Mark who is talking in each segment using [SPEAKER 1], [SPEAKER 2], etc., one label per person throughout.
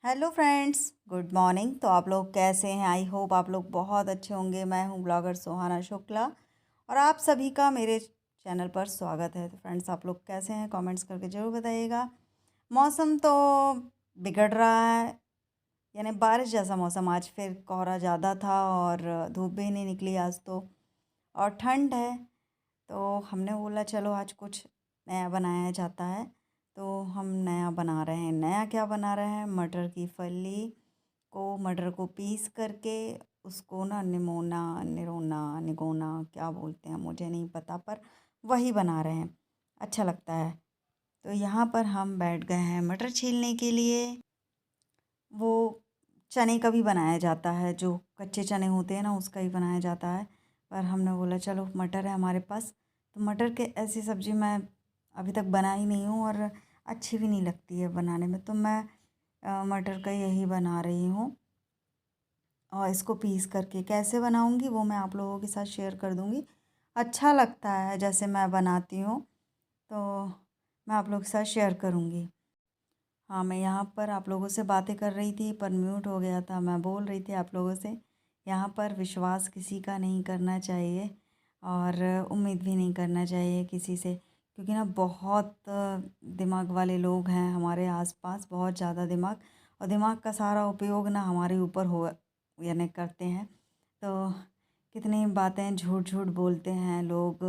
[SPEAKER 1] Hello friends, good morning. तो आप लोग कैसे हैं? आई होप आप लोग बहुत अच्छे होंगे। मैं हूं ब्लॉगर सुहाना शुक्ला और आप सभी का मेरे चैनल पर स्वागत है। तो फ्रेंड्स, आप लोग कैसे हैं? कमेंट्स करके ज़रूर बताइएगा। मौसम तो बिगड़ रहा है, यानी बारिश जैसा मौसम। आज फिर कोहरा ज़्यादा था और धूप भी नहीं निकली आज तो, और ठंड है। तो हमने बोला चलो आज कुछ नया बनाया जाता है। तो हम नया बना रहे हैं। नया क्या बना रहे हैं? मटर की फली को, मटर को पीस करके उसको ना निमोना निरोना निगोना क्या बोलते हैं मुझे नहीं पता, पर वही बना रहे हैं। अच्छा लगता है। तो यहाँ पर हम बैठ गए हैं मटर छीलने के लिए। वो चने का भी बनाया जाता है, जो कच्चे चने होते हैं ना, उसका ही बनाया जाता है। पर हमने बोला चलो मटर है हमारे पास, तो मटर के ऐसी सब्ज़ी मैं अभी तक बनाई नहीं हूँ और अच्छी भी नहीं लगती है बनाने में। तो मैं मटर का यही बना रही हूँ और इसको पीस करके कैसे बनाऊँगी वो मैं आप लोगों के साथ शेयर कर दूँगी। अच्छा लगता है जैसे मैं बनाती हूँ, तो मैं आप लोगों के साथ शेयर करूँगी। हाँ, मैं यहाँ पर आप लोगों से बातें कर रही थी पर म्यूट हो गया था। मैं बोल रही थी आप लोगों से, यहाँ पर विश्वास किसी का नहीं करना चाहिए और उम्मीद भी नहीं करना चाहिए किसी से, क्योंकि ना बहुत दिमाग वाले लोग हैं हमारे आसपास, बहुत ज़्यादा दिमाग। और दिमाग का सारा उपयोग ना हमारे ऊपर हो, यानी करते हैं। तो कितनी बातें झूठ झूठ बोलते हैं लोग।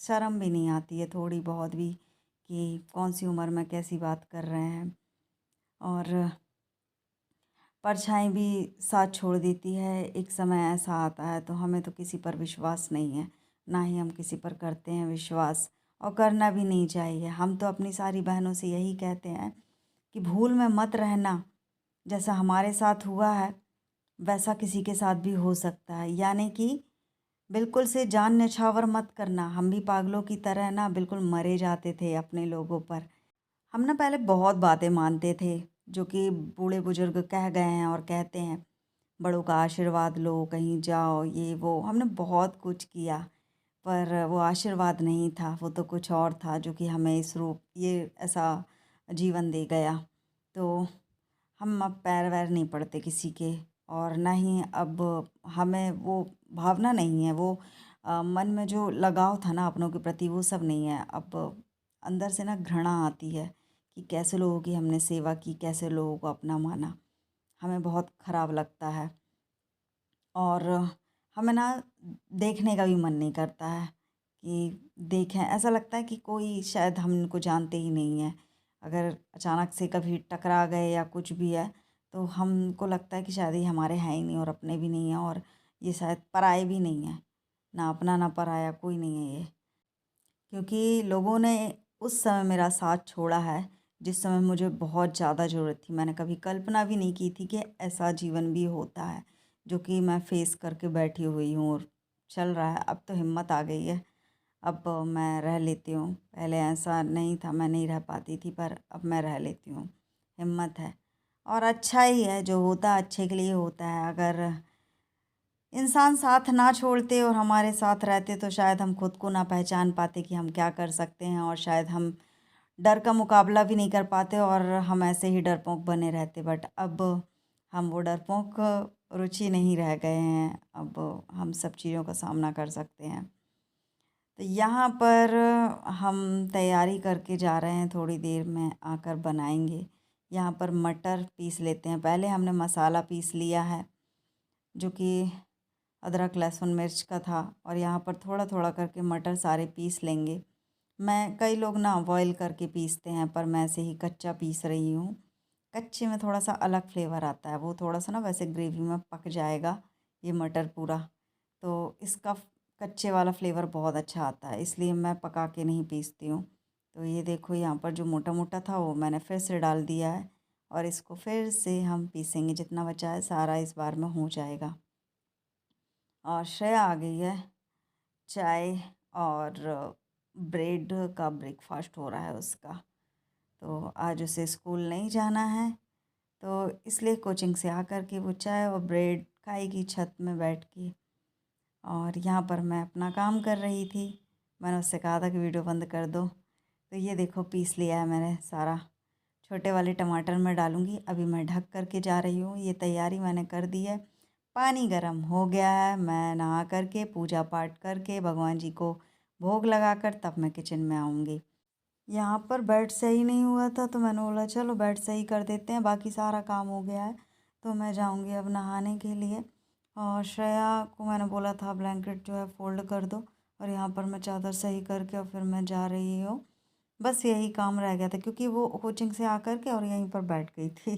[SPEAKER 1] शर्म भी नहीं आती है थोड़ी बहुत भी कि कौन सी उम्र में कैसी बात कर रहे हैं। और परछाई भी साथ छोड़ देती है। एक समय ऐसा आता है तो हमें तो किसी पर विश्वास नहीं है, ना ही हम किसी पर करते हैं विश्वास, और करना भी नहीं चाहिए। हम तो अपनी सारी बहनों से यही कहते हैं कि भूल में मत रहना। जैसा हमारे साथ हुआ है वैसा किसी के साथ भी हो सकता है, यानी कि बिल्कुल से जान न्यौछावर मत करना। हम भी पागलों की तरह ना बिल्कुल मरे जाते थे अपने लोगों पर। हम ना पहले बहुत बातें मानते थे, जो कि बूढ़े बुजुर्ग कह गए हैं और कहते हैं। बड़ों का आशीर्वाद लो, कहीं जाओ, ये वो हमने बहुत कुछ किया, पर वो आशीर्वाद नहीं था, वो तो कुछ और था जो कि हमें इस रूप ये ऐसा जीवन दे गया। तो हम अब पैर वैर नहीं पड़ते किसी के, और ना ही अब हमें वो भावना नहीं है, वो मन में जो लगाव था ना अपनों के प्रति, वो सब नहीं है अब। अंदर से ना घृणा आती है कि कैसे लोगों की हमने सेवा की, कैसे लोगों को अपना माना। हमें बहुत ख़राब लगता है और हमें ना देखने का भी मन नहीं करता है कि देखें। ऐसा लगता है कि कोई शायद हम इनको जानते ही नहीं है। अगर अचानक से कभी टकरा गए या कुछ भी है तो हमको लगता है कि शायद ये हमारे हैं ही नहीं और अपने भी नहीं हैं, और ये शायद पराए भी नहीं हैं। ना अपना ना पराया, कोई नहीं है ये। क्योंकि लोगों ने उस समय मेरा साथ छोड़ा है जिस समय मुझे बहुत ज़्यादा ज़रूरत थी। मैंने कभी कल्पना भी नहीं की थी कि ऐसा जीवन भी होता है, जो कि मैं फेस करके बैठी हुई हूँ और चल रहा है। अब तो हिम्मत आ गई है, अब मैं रह लेती हूँ। पहले ऐसा नहीं था, मैं नहीं रह पाती थी, पर अब मैं रह लेती हूँ। हिम्मत है और अच्छा ही है, जो होता है अच्छे के लिए होता है। अगर इंसान साथ ना छोड़ते और हमारे साथ रहते तो शायद हम खुद को ना पहचान पाते कि हम क्या कर सकते हैं, और शायद हम डर का मुकाबला भी नहीं कर पाते और हम ऐसे ही डरपोक बने रहते। बट अब हम वो डरपोक रुचि नहीं रह गए हैं, अब हम सब चीज़ों का सामना कर सकते हैं। तो यहाँ पर हम तैयारी करके जा रहे हैं, थोड़ी देर में आकर बनाएंगे। यहाँ पर मटर पीस लेते हैं। पहले हमने मसाला पीस लिया है, जो कि अदरक लहसुन मिर्च का था, और यहाँ पर थोड़ा थोड़ा करके मटर सारे पीस लेंगे। मैं कई लोग ना बॉईल करके पीसते हैं, पर मैं ऐसे ही कच्चा पीस रही हूँ। कच्चे में थोड़ा सा अलग फ्लेवर आता है, वो थोड़ा सा ना वैसे ग्रेवी में पक जाएगा ये मटर पूरा, तो इसका कच्चे वाला फ्लेवर बहुत अच्छा आता है, इसलिए मैं पका के नहीं पीसती हूँ। तो ये देखो, यहाँ पर जो मोटा मोटा था वो मैंने फिर से डाल दिया है, और इसको फिर से हम पीसेंगे। जितना बचा है सारा इस बार में हो जाएगा। और श्रेया आ गई है, चाय और ब्रेड का ब्रेकफास्ट हो रहा है उसका। तो आज उसे स्कूल नहीं जाना है, तो इसलिए कोचिंग से आकर के वो चाय और ब्रेड खाएगी छत में बैठ के। और यहाँ पर मैं अपना काम कर रही थी। मैंने उससे कहा था कि वीडियो बंद कर दो। तो ये देखो, पीस लिया है मैंने सारा, छोटे वाले टमाटर मैं डालूँगी। अभी मैं ढक कर के जा रही हूँ, ये तैयारी मैंने कर दी है। पानी गर्म हो गया है, मैं नहा कर के पूजा पाठ करके भगवान जी को भोग लगाकर तब मैं किचन में आऊँगी। यहाँ पर बेड सही नहीं हुआ था तो मैंने बोला चलो बेड सही कर देते हैं, बाकी सारा काम हो गया है। तो मैं जाऊँगी अब नहाने के लिए और श्रेया को मैंने बोला था ब्लैंकेट जो है फ़ोल्ड कर दो, और यहाँ पर मैं चादर सही करके और फिर मैं जा रही हूँ। बस यही काम रह गया था क्योंकि वो कोचिंग से आकर के और यहीं पर बैठ गई थी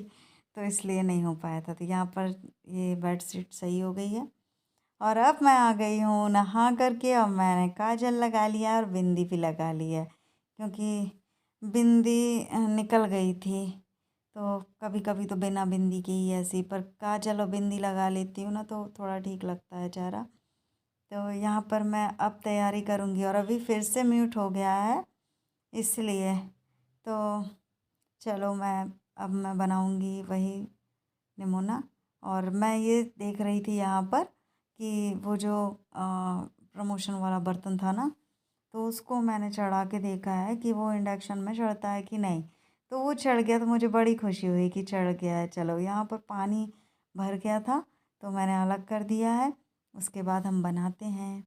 [SPEAKER 1] तो इसलिए नहीं हो पाया था। तो यहाँ पर ये बेडशीट सही हो गई है और अब मैं आ गई हूँ नहा करके और मैंने काजल लगा लिया और बिंदी भी लगा ली है क्योंकि बिंदी निकल गई थी। तो कभी कभी तो बिना बिंदी के ही ऐसी, पर काजल और बिंदी लगा लेती हूँ ना तो थोड़ा ठीक लगता है चेहरा। तो यहाँ पर मैं अब तैयारी करूँगी और अभी फिर से म्यूट हो गया है इसलिए। तो चलो मैं बनाऊँगी वही नमूना। और मैं ये देख रही थी यहाँ पर कि वो जो प्रमोशन वाला बर्तन था ना, तो उसको मैंने चढ़ा के देखा है कि वो इंडक्शन में चढ़ता है कि नहीं। तो वो चढ़ गया तो मुझे बड़ी खुशी हुई कि चढ़ गया है। चलो यहाँ पर पानी भर गया था तो मैंने अलग कर दिया है, उसके बाद हम बनाते हैं।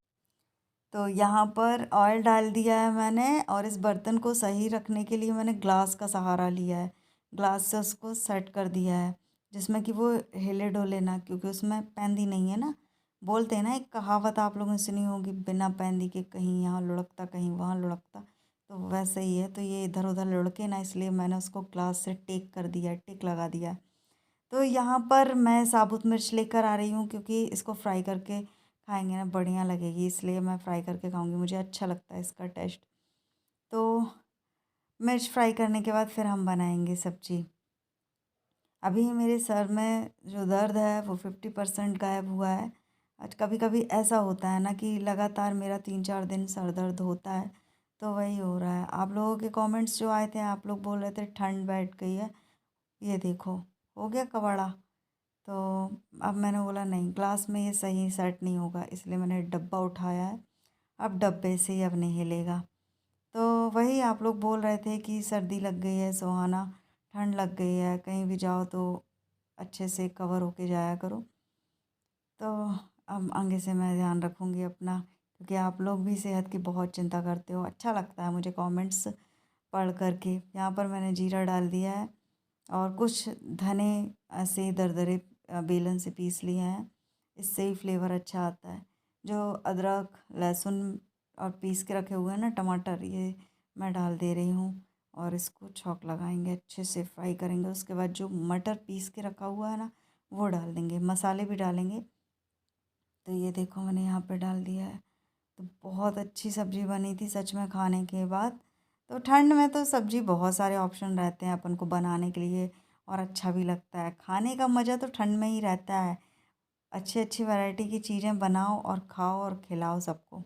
[SPEAKER 1] तो यहाँ पर ऑयल डाल दिया है मैंने और इस बर्तन को सही रखने के लिए मैंने ग्लास का सहारा लिया है। ग्लास से उसको सेट कर दिया है जिसमें कि वो हिले डोले ना, क्योंकि उसमें पैंदी नहीं है ना। बोलते हैं ना, एक कहावत आप लोगों ने सुनी होगी, बिना पैंदी के कहीं यहाँ लुढ़कता कहीं वहाँ लुढ़कता। तो वैसे ही है, तो ये इधर उधर लुढ़के ना, इसलिए मैंने उसको ग्लास से टेक कर दिया है, टिक लगा दिया है। तो यहाँ पर मैं साबुत मिर्च लेकर आ रही हूँ क्योंकि इसको फ्राई करके खाएंगे ना बढ़िया लगेगी, इसलिए मैं फ्राई करके खाऊंगी, मुझे अच्छा लगता है इसका टेस्ट। तो मिर्च फ्राई करने के बाद फिर हम बनाएंगे सब्जी। अभी मेरे सर में जो दर्द है वो 50% गायब हुआ है। आज कभी कभी ऐसा होता है ना कि लगातार मेरा 3-4 दिन सर दर्द होता है, तो वही हो रहा है। आप लोगों के कमेंट्स जो आए थे, आप लोग बोल रहे थे ठंड बैठ गई है, ये देखो हो गया कबाड़ा। तो अब मैंने बोला नहीं, ग्लास में ये सही सेट नहीं होगा, इसलिए मैंने डब्बा उठाया है। अब डब्बे से ही अब नहीं हिलेगा। तो वही आप लोग बोल रहे थे कि सर्दी लग गई है सुहाना, ठंड लग गई है, कहीं भी जाओ तो अच्छे से कवर होके जाया करो। तो अब आगे से मैं ध्यान रखूँगी अपना, क्योंकि आप लोग भी सेहत की बहुत चिंता करते हो। अच्छा लगता है मुझे कमेंट्स पढ़ कर के। यहाँ पर मैंने जीरा डाल दिया है और कुछ धने ऐसे दरदरे बेलन से पीस लिए हैं, इससे ही फ्लेवर अच्छा आता है। जो अदरक लहसुन और पीस के रखे हुए हैं ना टमाटर, ये मैं डाल दे रही हूँ और इसको छौंक लगाएंगे, अच्छे से फ्राई करेंगे। उसके बाद जो मटर पीस के रखा हुआ है ना, वो डाल देंगे, मसाले भी डालेंगे। तो ये देखो मैंने यहाँ पे डाल दिया है। तो बहुत अच्छी सब्ज़ी बनी थी सच में खाने के बाद। तो ठंड में तो सब्ज़ी बहुत सारे ऑप्शन रहते हैं अपन को बनाने के लिए और अच्छा भी लगता है। खाने का मज़ा तो ठंड में ही रहता है। अच्छी अच्छी वैरायटी की चीज़ें बनाओ और खाओ और खिलाओ सबको।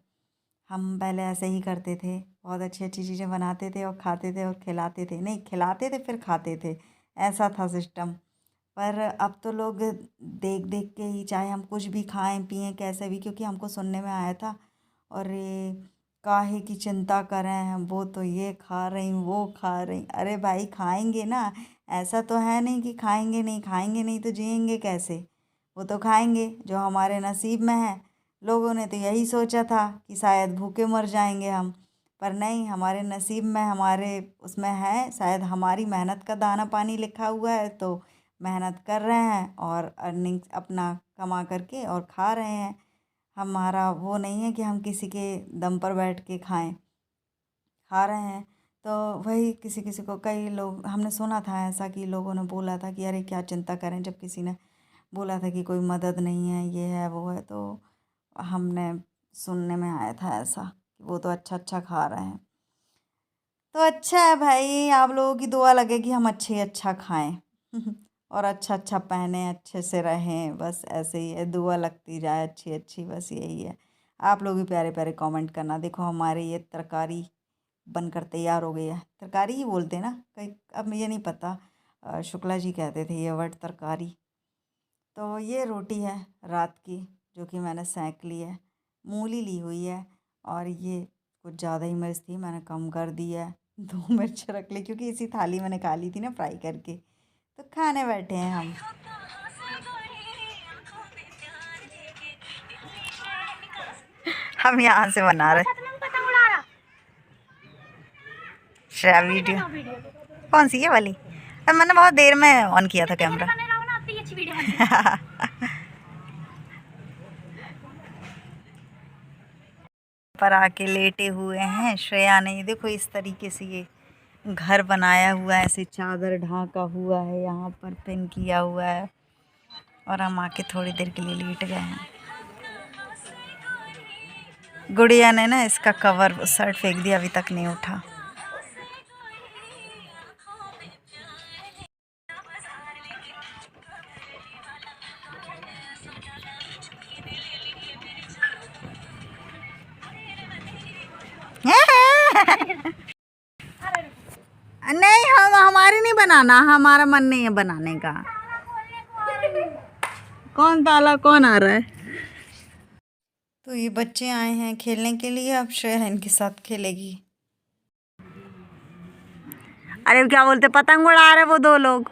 [SPEAKER 1] हम पहले ऐसे ही करते थे, बहुत अच्छी अच्छी चीज़ें बनाते थे और खाते थे और खिलाते थे, नहीं खिलाते थे फिर खाते थे, ऐसा था सिस्टम। पर अब तो लोग देख देख के ही, चाहे हम कुछ भी खाएं पिएं कैसे भी, क्योंकि हमको सुनने में आया था और ये काहे की चिंता करें हम, वो तो ये खा रही वो खा रही। अरे भाई खाएंगे ना, ऐसा तो है नहीं कि खाएंगे नहीं, खाएंगे नहीं तो जिएंगे कैसे। वो तो खाएंगे जो हमारे नसीब में है। लोगों ने तो यही सोचा था कि शायद भूखे मर जाएंगे हम, पर नहीं, हमारे नसीब में, हमारे उसमें है, शायद हमारी मेहनत का दाना पानी लिखा हुआ है। तो मेहनत कर रहे हैं और अर्निंग अपना कमा करके और खा रहे हैं। हमारा वो नहीं है कि हम किसी के दम पर बैठ के खाएं, खा रहे हैं। तो वही किसी किसी को, कई लोग हमने सुना था ऐसा कि लोगों ने बोला था कि अरे क्या चिंता करें, जब किसी ने बोला था कि कोई मदद नहीं है, ये है वो है, तो हमने सुनने में आया था ऐसा कि वो तो अच्छा अच्छा खा रहे हैं। तो अच्छा है भाई, आप लोगों की दुआ लगे कि हम अच्छे ही अच्छा खाएं और अच्छा अच्छा पहने, अच्छे से रहें, बस ऐसे ही है, दुआ लगती जाए अच्छी अच्छी, बस यही है। आप लोग भी प्यारे प्यारे कमेंट करना। देखो हमारे ये तरकारी बनकर तैयार हो गई है, तरकारी ही बोलते हैं ना कहीं, अब मुझे नहीं पता, शुक्ला जी कहते थे ये वर्ड तरकारी। तो ये रोटी है रात की जो कि मैंने सेंक ली है, मूली ली हुई है और ये कुछ ज़्यादा ही मिर्च थी, मैंने कम कर दी है। 2 मिर्च रख ली क्योंकि इसी थाली में निकाली थी ना फ्राई करके। तो खाने बैठे हैं हम। हम यहाँ से बना रहे श्रेया वीडियो। कौन सी ये वाली? अब मैंने बहुत देर में ऑन किया था कैमरा। पर आके लेटे हुए हैं श्रेया ने। देखो इस तरीके से ये घर बनाया हुआ है, ऐसे चादर ढांका हुआ है, यहाँ पर पिन किया हुआ है और हम आके थोड़ी देर के लिए लेट गए हैं। गुड़िया ने ना इसका कवर शर्ट फेंक दिया, अभी तक नहीं उठा। नहीं, हम हमारी नहीं बनाना, हमारा मन नहीं है बनाने का। कौन ताला कौन आ रहा है? तो ये बच्चे आए हैं खेलने के लिए, अब श्रेया इनके साथ खेलेगी। अरे क्या बोलते, पतंग उड़ा रहे वो 2 लोग।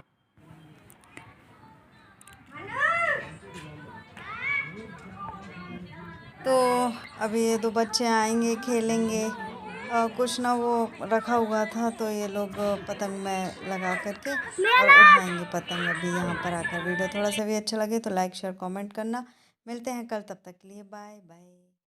[SPEAKER 1] तो अभी ये 2 बच्चे आएंगे खेलेंगे। कुछ ना वो रखा हुआ था तो ये लोग पतंग में लगा करके और उड़ाएंगे पतंग। अभी यहाँ पर आकर वीडियो थोड़ा सा भी अच्छा लगे तो लाइक शेयर कमेंट करना। मिलते हैं कल, तब तक के लिए बाय बाय।